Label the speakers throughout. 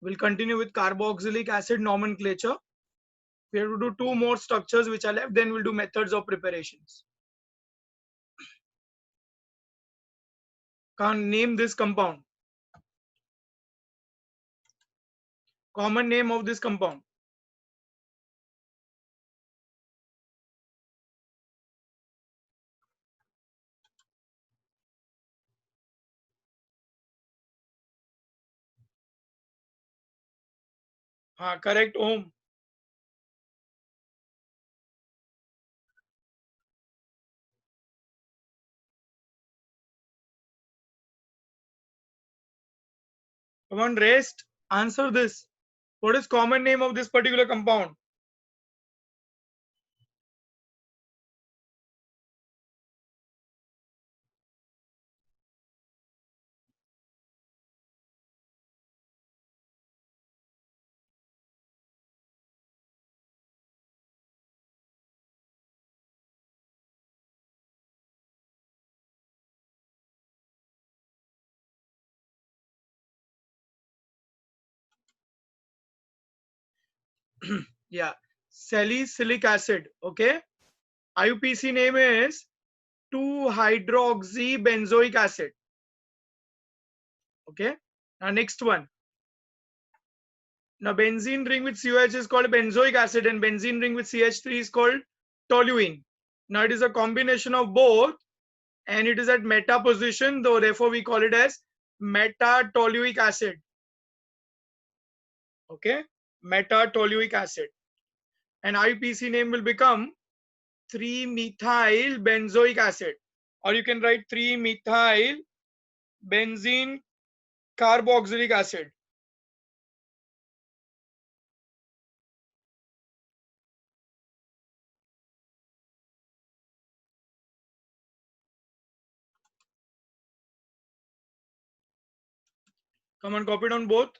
Speaker 1: We'll continue with carboxylic acid nomenclature. We have to do two more structures which are left, then we'll do methods of preparations. Can't name this compound. Common name of this compound. Correct, Om. Come on, rest. Answer this. What is common name of this particular compound? Yeah, salicylic acid. Okay, IUPAC name is 2-hydroxybenzoic acid. Okay, now next one. Now benzene ring with COH is called benzoic acid, and benzene ring with CH3 is called toluene. Now it is a combination of both, and it is at meta position, though therefore we call it as metatoluic acid. Okay, metatoluic acid, and IUPAC name will become 3-methyl benzoic acid, or you can write 3-methyl benzene carboxylic acid. Come on, copy down both.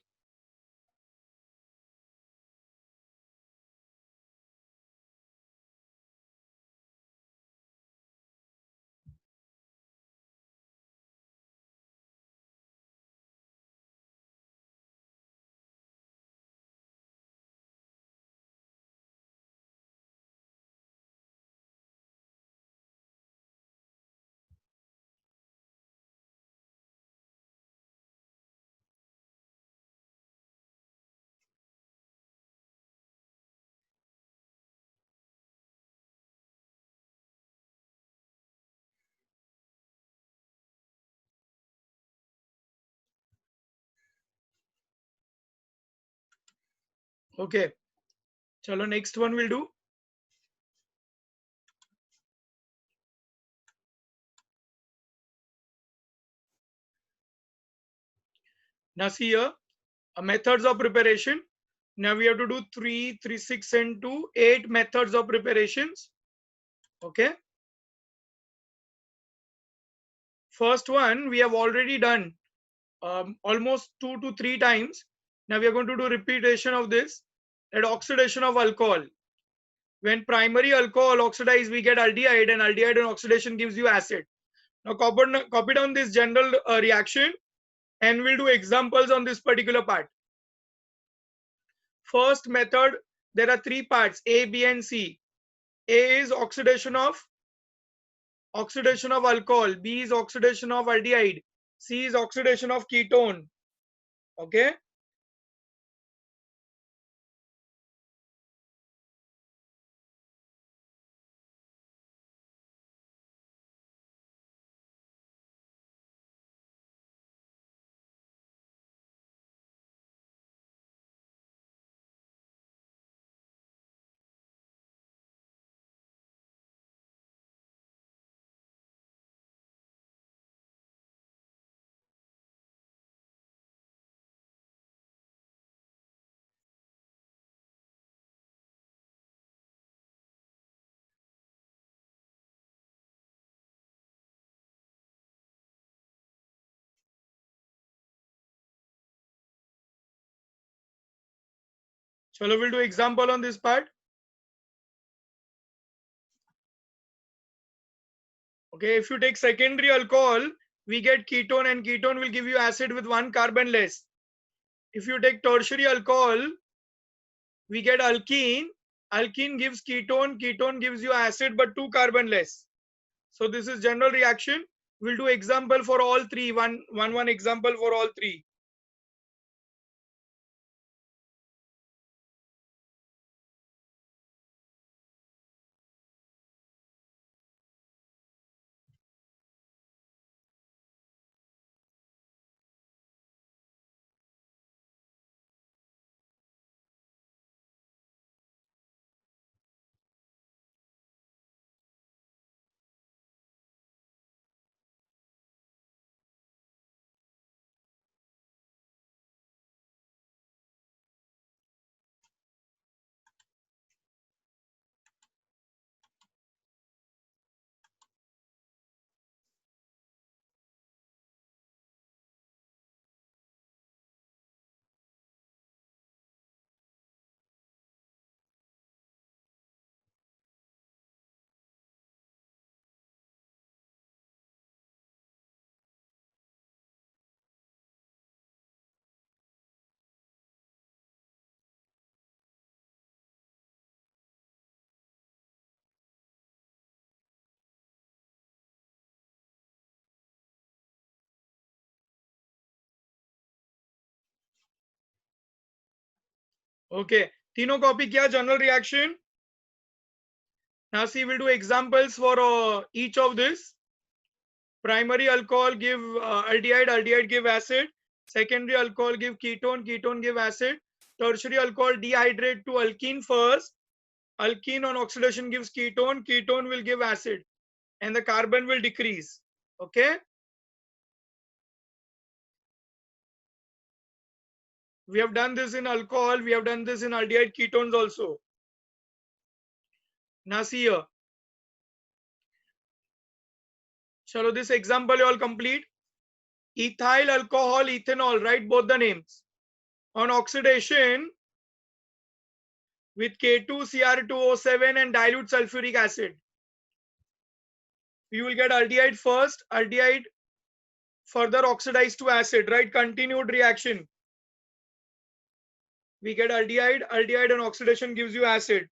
Speaker 1: Okay, chalo, next one we'll do. Now see here, methods of preparation. Now we have to do 3, 3, 6, and 2, 8 methods of preparations. Okay. First one we have already done almost 2 to 3 times. Now we are going to do repetition of this. That oxidation of alcohol. When primary alcohol oxidize, we get aldehyde, and aldehyde and oxidation gives you acid. Now copy down this general reaction, and we'll do examples on this particular part. First method, there are 3 parts, A, B, and C. A is oxidation of alcohol, B is oxidation of aldehyde, C is oxidation of ketone. Okay. Chalo, we'll do example on this part. Okay, if you take secondary alcohol, we get ketone, and ketone will give you acid with 1 carbon less. If you take tertiary alcohol, we get alkene. Alkene gives ketone. Ketone gives you acid, but 2 carbon less. So this is general reaction. We'll do example for all three. One example for all three. Okay. तीनों copy किया general reaction. Now see, we'll do examples for each of this. Primary alcohol give aldehyde, aldehyde give acid. Secondary alcohol give ketone, ketone give acid. Tertiary alcohol dehydrate to alkene first. Alkene on oxidation gives ketone, ketone will give acid, and the carbon will decrease. Okay. We have done this in alcohol, we have done this in aldehyde ketones also. Now see here. Chalo, this example you all complete. Ethyl alcohol, ethanol, write both the names. On oxidation with K2Cr2O7 and dilute sulfuric acid, you will get aldehyde first, aldehyde further oxidized to acid, right? Continued reaction. We get aldehyde, aldehyde on oxidation gives you acid.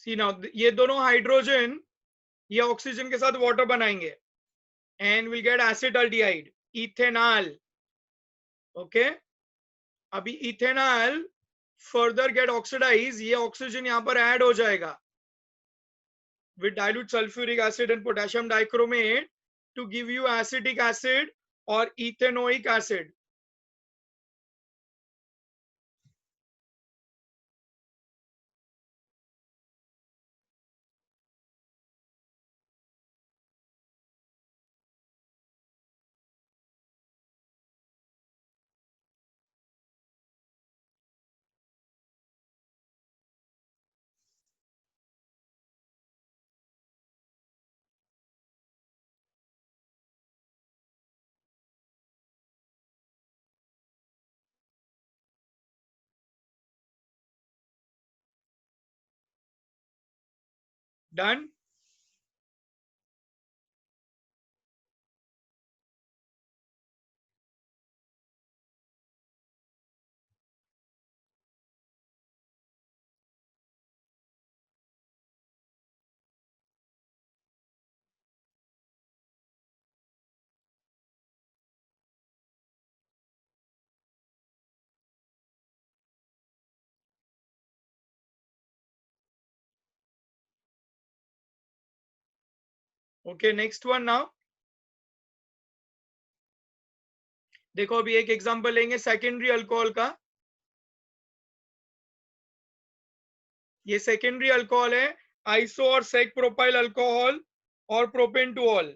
Speaker 1: See now, ये दोनों hydrogen ये oxygen के साथ water बनाएंगे and we'll get acetaldehyde, ethanol. Okay. अभी ethanol further get oxidized, ये oxygen यहाँ पर ऐड हो जाएगा with dilute sulfuric acid and potassium dichromate to give you acetic acid or ethanoic acid. Done. Okay, next one now. देखो अभी एक example लेंगे सेकेंडरी अल्कोहल का. ये सेकेंडरी अल्कोहल है, आइसो और सेक प्रोपाइल अल्कोहल और propane two all.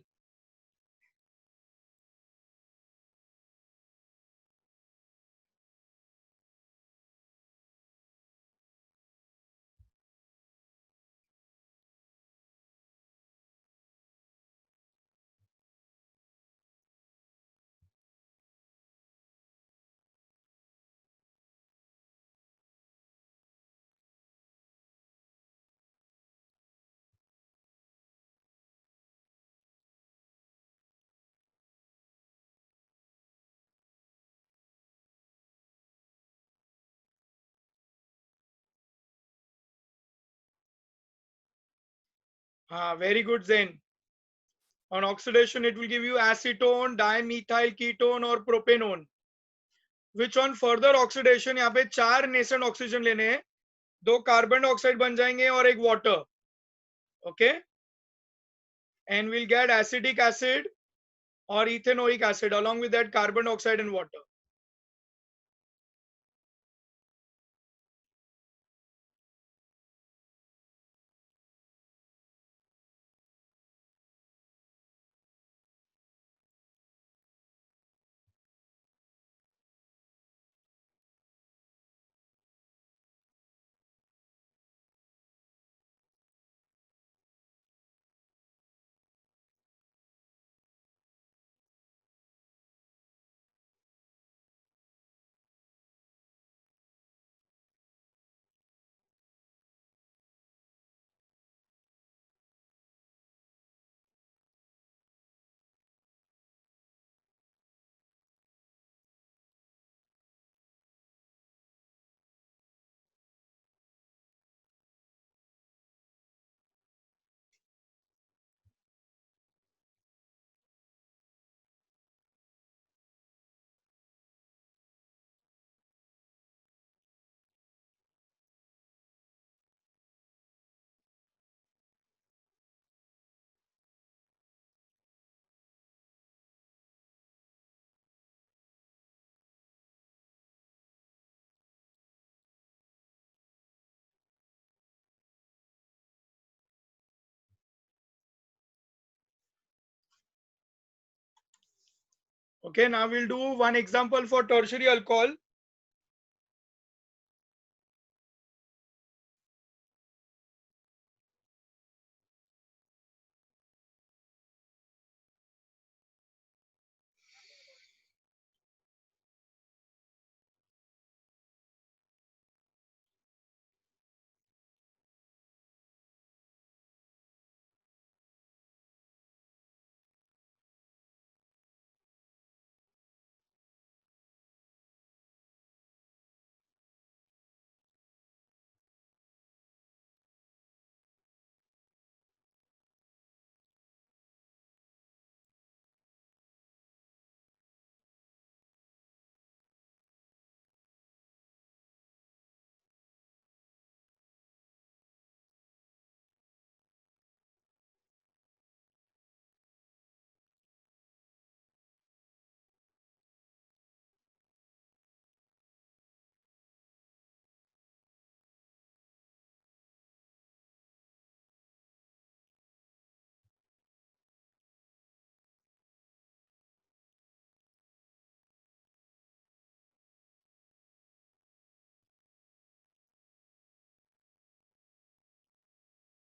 Speaker 1: Very good, Zen. On oxidation, it will give you acetone, dimethyl ketone or propanone. Which on further oxidation, यहाँ पे 4 nascent oxygen लेने हैं, 2 carbon dioxide बन जाएंगे और एक water. Okay, and we'll get acetic acid or ethanoic acid along with that carbon dioxide and water. Okay, now we'll do one example for tertiary alcohol.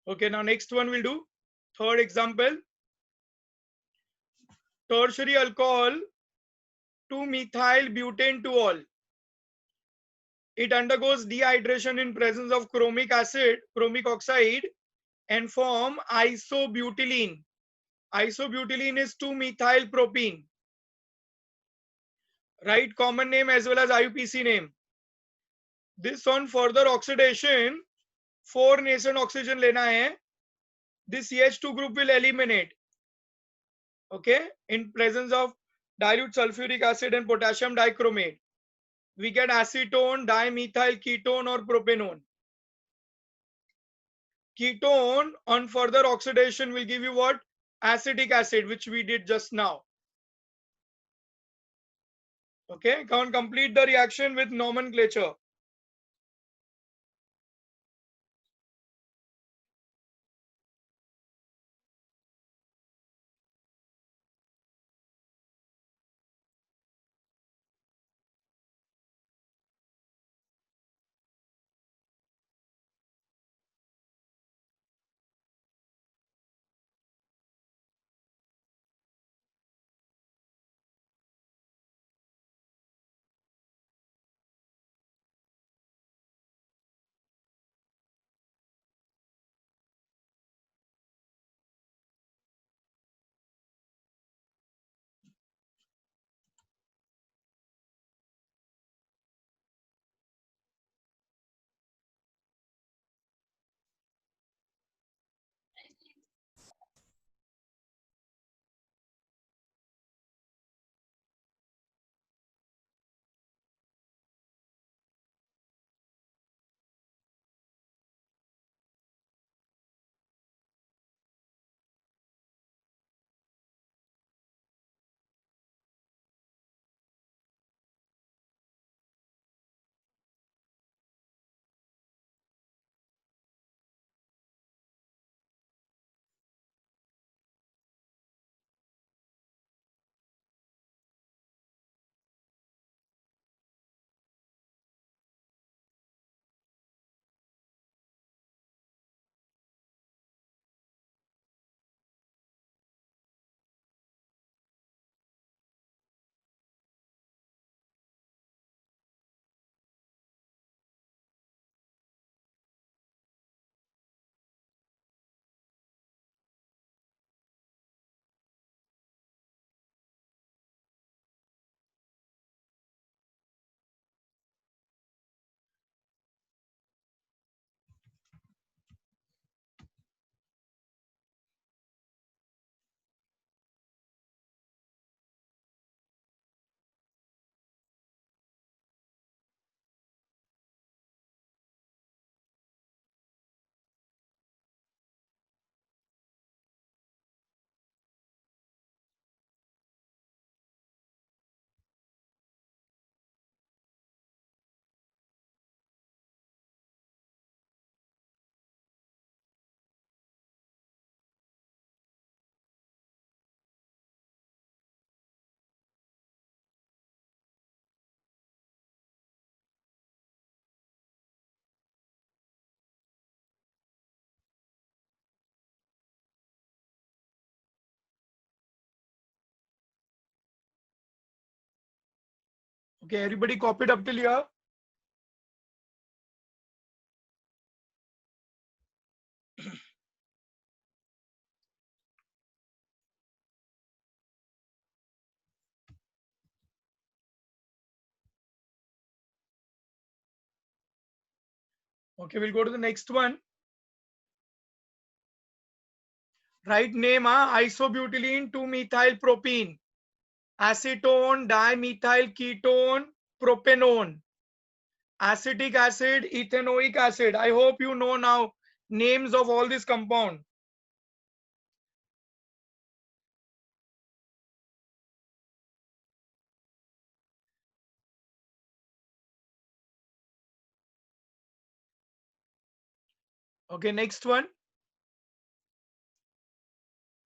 Speaker 1: Okay, now next one we'll do. Third example, tertiary alcohol 2-methyl butane 2-ol. It undergoes dehydration in presence of chromic acid, chromic oxide, and form isobutylene. Isobutylene is 2-methyl propene. Write common name as well as IUPAC name. This on further oxidation, 4 nascent oxygen लेना है. This CH2 group will eliminate. Okay, in presence of dilute sulfuric acid and potassium dichromate, we get acetone, dimethyl ketone or propanone. Ketone on further oxidation will give you what? Acetic acid, which we did just now. Okay, come on, complete the reaction with nomenclature. Okay, everybody copied up till here. Okay, we'll go to the next one. Write name, isobutylene 2-methyl propene, acetone, dimethyl ketone, propanone, acetic acid, ethanoic acid. I hope you know now names of all this compound. Okay, next one.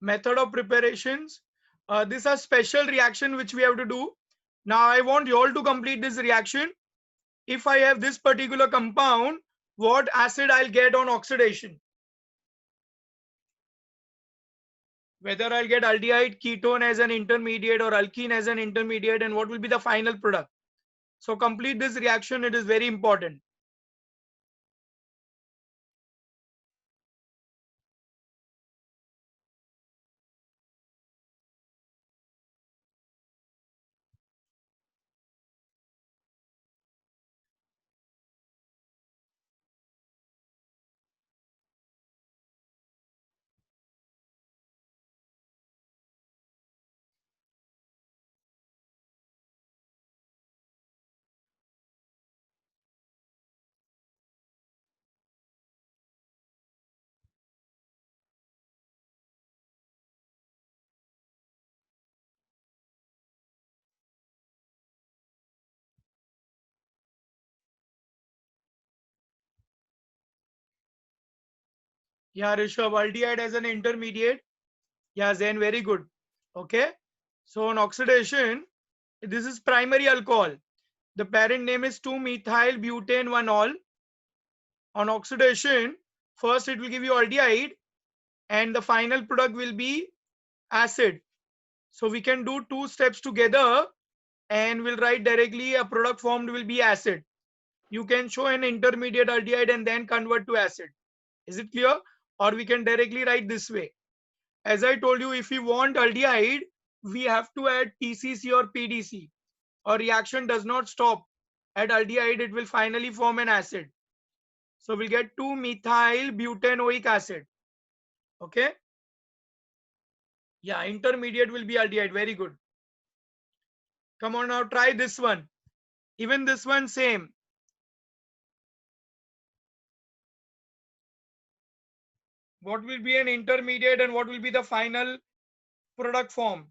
Speaker 1: Method of preparations. This is a special reaction which we have to do. Now I want you all to complete this reaction. If I have this particular compound, what acid I'll get on oxidation? Whether I'll get aldehyde ketone as an intermediate or alkene as an intermediate, and what will be the final product. So complete this reaction, it is very important. Yeah, Rishabh, aldehyde as an intermediate. Yeah, Zen, very good. Okay. So on oxidation, this is primary alcohol. The parent name is 2-methyl butane 1-ol. On oxidation, first it will give you aldehyde, and the final product will be acid. So we can do two steps together, and we'll write directly a product formed will be acid. You can show an intermediate aldehyde and then convert to acid. Is it clear? Or we can directly write this way. As I told you, if we want aldehyde, we have to add PCC or PDC. Our reaction does not stop at aldehyde, it will finally form an acid. So we'll get 2-methyl butanoic acid. Okay. Yeah, intermediate will be aldehyde. Very good. Come on now, try this one. Even this one same. What will be an intermediate and what will be the final product form?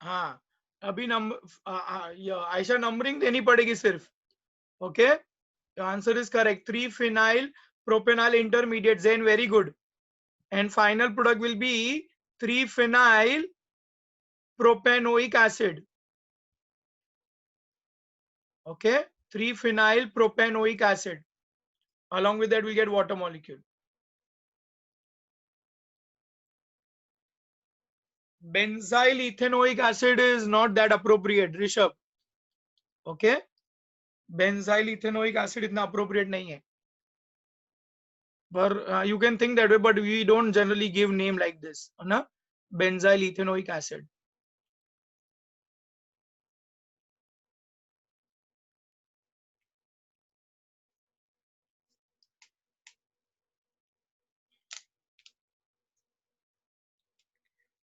Speaker 1: हाँ अभी Ayesha numbering देनी पड़ेगी सिर्फ. Okay, the answer is correct. 3-phenyl propanol intermediate. Zen, very good. And final product will be 3-phenyl propanoic acid. Okay, 3-phenyl propanoic acid. Along with that, we get water molecule. Benzyl ethanoic acid is not that appropriate, Rishabh. Okay, benzyl ethanoic acid इतना appropriate नहीं है. But you can think that way, but we don't generally give name like this. Na? Benzyl ethanoic acid.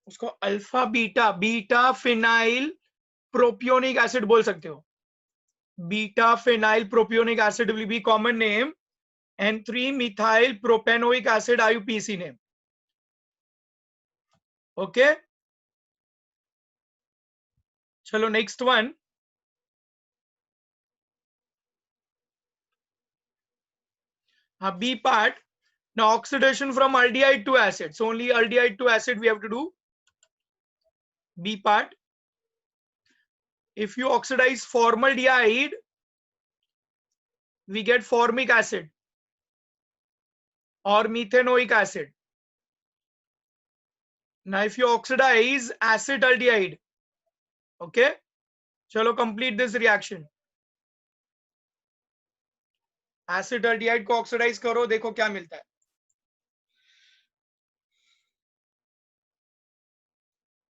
Speaker 1: उसको alpha beta beta phenyl propionic acid बोल सकते हो. Beta phenyl propionic acid will be common name and 3-methyl propanoic acid IUPAC name. Okay. चलो next one. B part. Now oxidation from aldehyde to acid. So only aldehyde to acid we have to do. B part. If you oxidize formaldehyde, we get formic acid or methanoic acid. Now if you oxidize acetaldehyde, okay, chalo complete this reaction. Acetaldehyde को oxidize करो, देखो क्या मिलता है.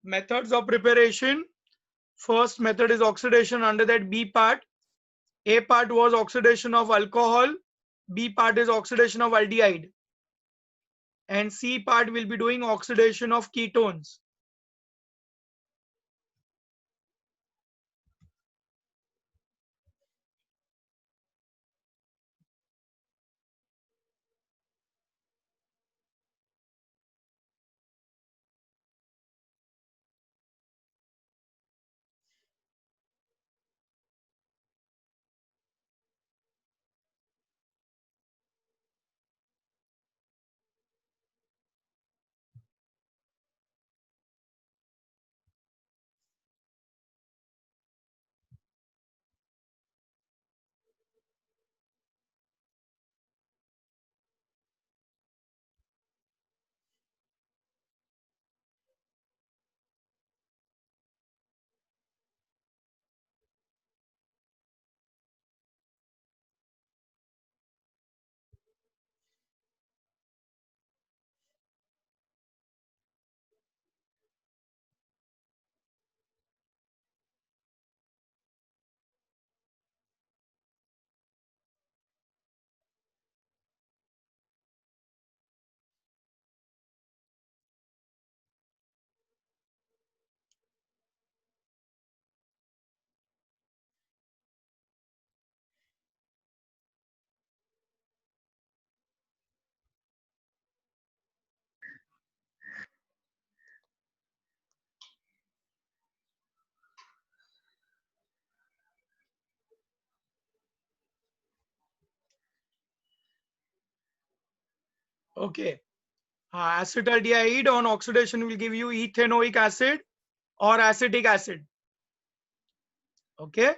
Speaker 1: Methods of preparation. First method is oxidation. Under that B part, A part was oxidation of alcohol, B part is oxidation of aldehyde, and C part will be doing oxidation of ketones. Okay. Acetaldehyde on oxidation will give you ethanoic acid or acetic acid. Okay.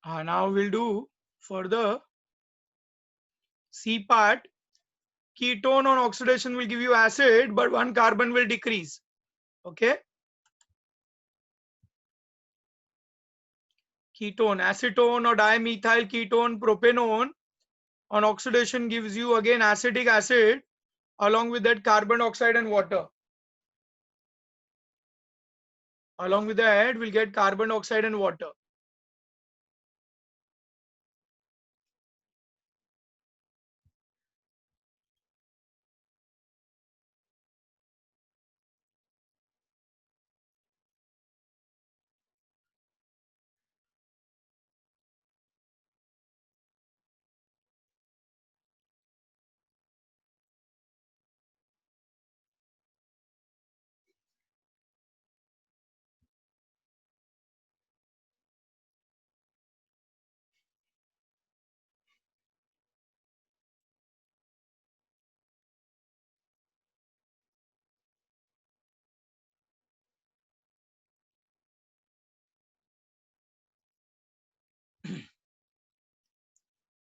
Speaker 1: Now we'll do further C part. Ketone on oxidation will give you acid, but one carbon will decrease. Okay. Ketone, acetone or dimethyl ketone propanone on oxidation gives you again acetic acid along with that carbon dioxide and water. Along with that, we'll get carbon dioxide and water.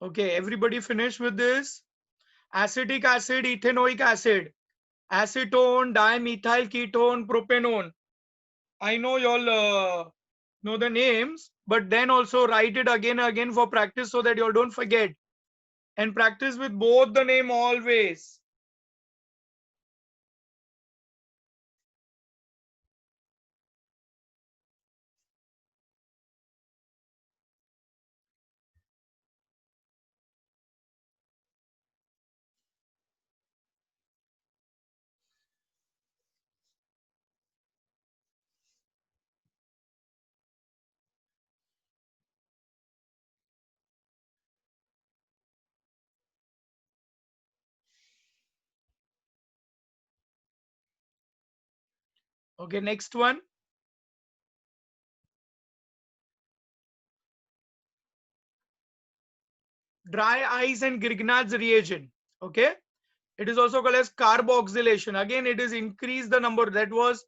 Speaker 1: Okay, everybody finish with this. Acetic acid, ethanoic acid, acetone, dimethyl ketone, propanone. I know y'all know the names, but then also write it again and again for practice so that y'all don't forget. And practice with both the name always. Okay, next one. Dry ice and Grignard's reagent. Okay, it is also called as carboxylation. Again, it is increase the number. That was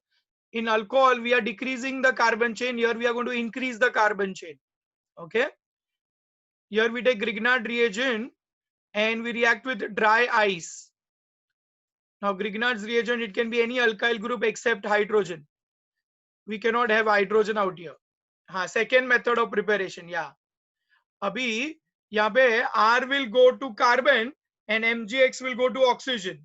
Speaker 1: in alcohol, we are decreasing the carbon chain. Here we are going to increase the carbon chain. Okay, here we take Grignard reagent and we react with dry ice. Now Grignard's reagent, it can be any alkyl group except hydrogen. We cannot have hydrogen out here. हाँ, second method of preparation. Yeah, अभी यहाँ पे R will go to carbon and MgX will go to oxygen.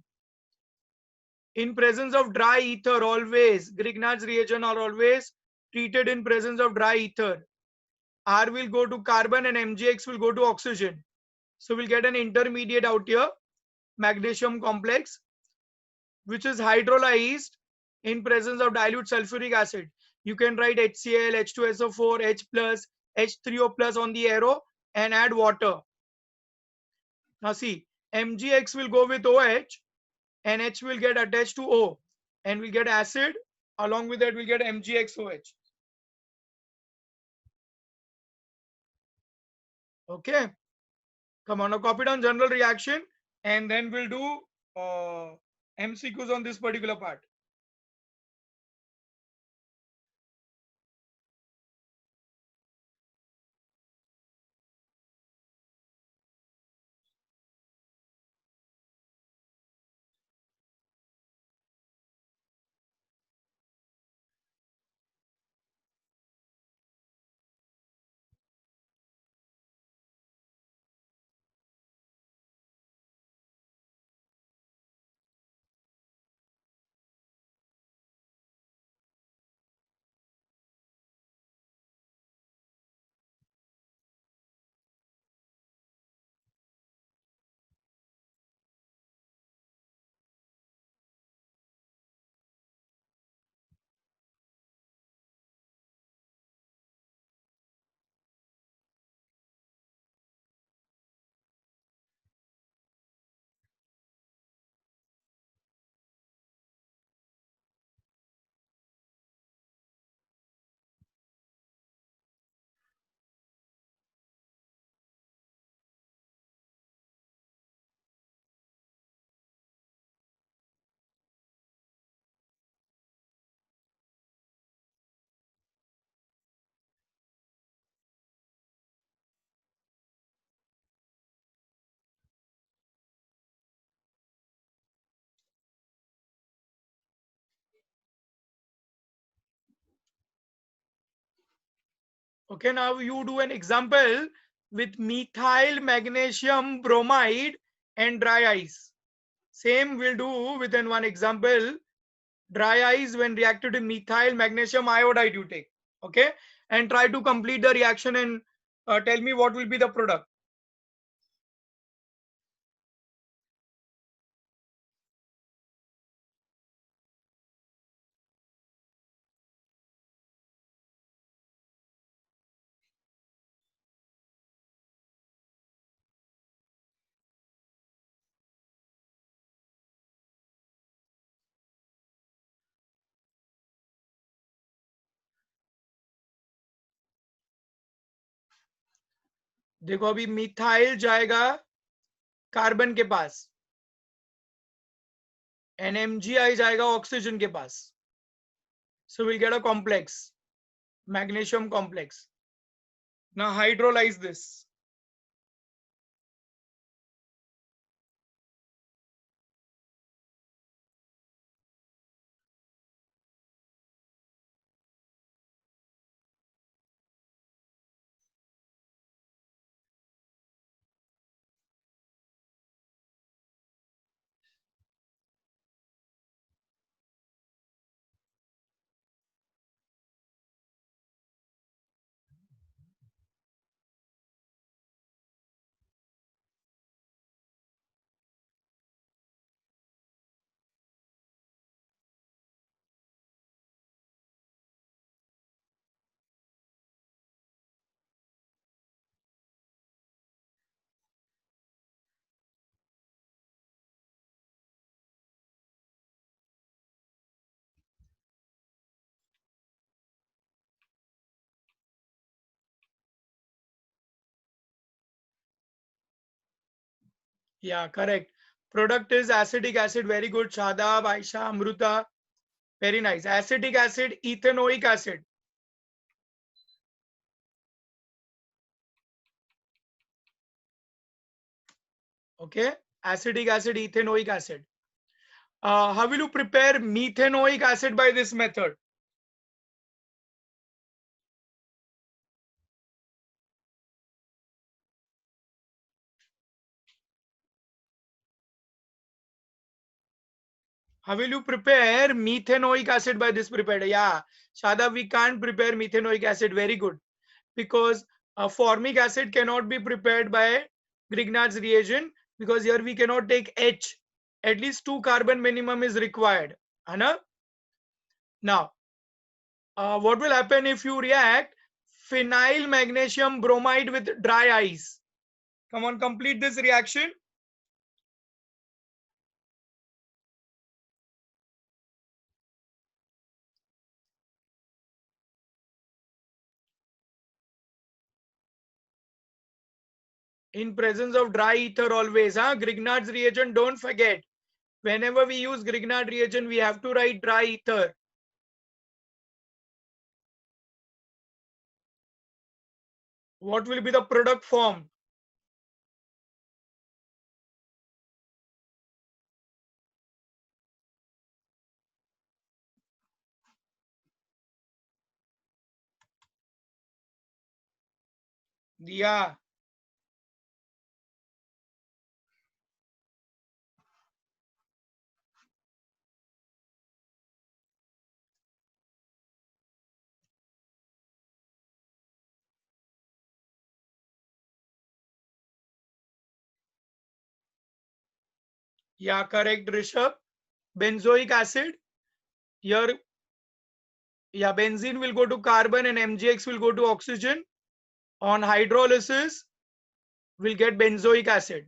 Speaker 1: In presence of dry ether, always Grignard's reagent are always treated in presence of dry ether. R will go to carbon and MgX will go to oxygen. So we'll get an intermediate out here, magnesium complex, which is hydrolyzed in presence of dilute sulfuric acid. You can write HCl, H2SO4, H plus, H3O plus on the arrow and add water. Now see, MgX will go with OH and H will get attached to O and we'll get acid. Along with that, we'll get MgXOH. Okay. Come on, now copy down general reaction and then we'll do MCQs on this particular part. Okay, now you do an example with methyl magnesium bromide and dry ice. Same we'll do within one example. Dry ice when reacted to methyl magnesium iodide you take. Okay, and try to complete the reaction and tell me what will be the product. देखो अभी methyl जाएगा carbon के पास and MgI जाएगा oxygen के पास. So we'll get a complex, magnesium complex. Now hydrolyze this. Yeah, correct. Product is acetic acid. Very good. Shadab, Aisha, Amruta. Very nice. Acetic acid, ethanoic acid. Okay. Acetic acid, ethanoic acid. How will you prepare methanoic acid by this method? How will you prepare methanoic acid by this prepared? Yeah, Shada, we can't prepare methanoic acid. Very good. Because formic acid cannot be prepared by Grignard's reagent because here we cannot take H. At least 2 carbon minimum is required. Anna? Now, what will happen if you react phenyl magnesium bromide with dry ice? Come on, complete this reaction. In presence of dry ether always. Huh? Grignard's reagent, don't forget. Whenever we use Grignard reagent, we have to write dry ether. What will be the product form? Yeah, yeah, correct, Rishabh. Benzoic acid. Here, yeah, benzene will go to carbon and MgX will go to oxygen. On hydrolysis, we'll get benzoic acid.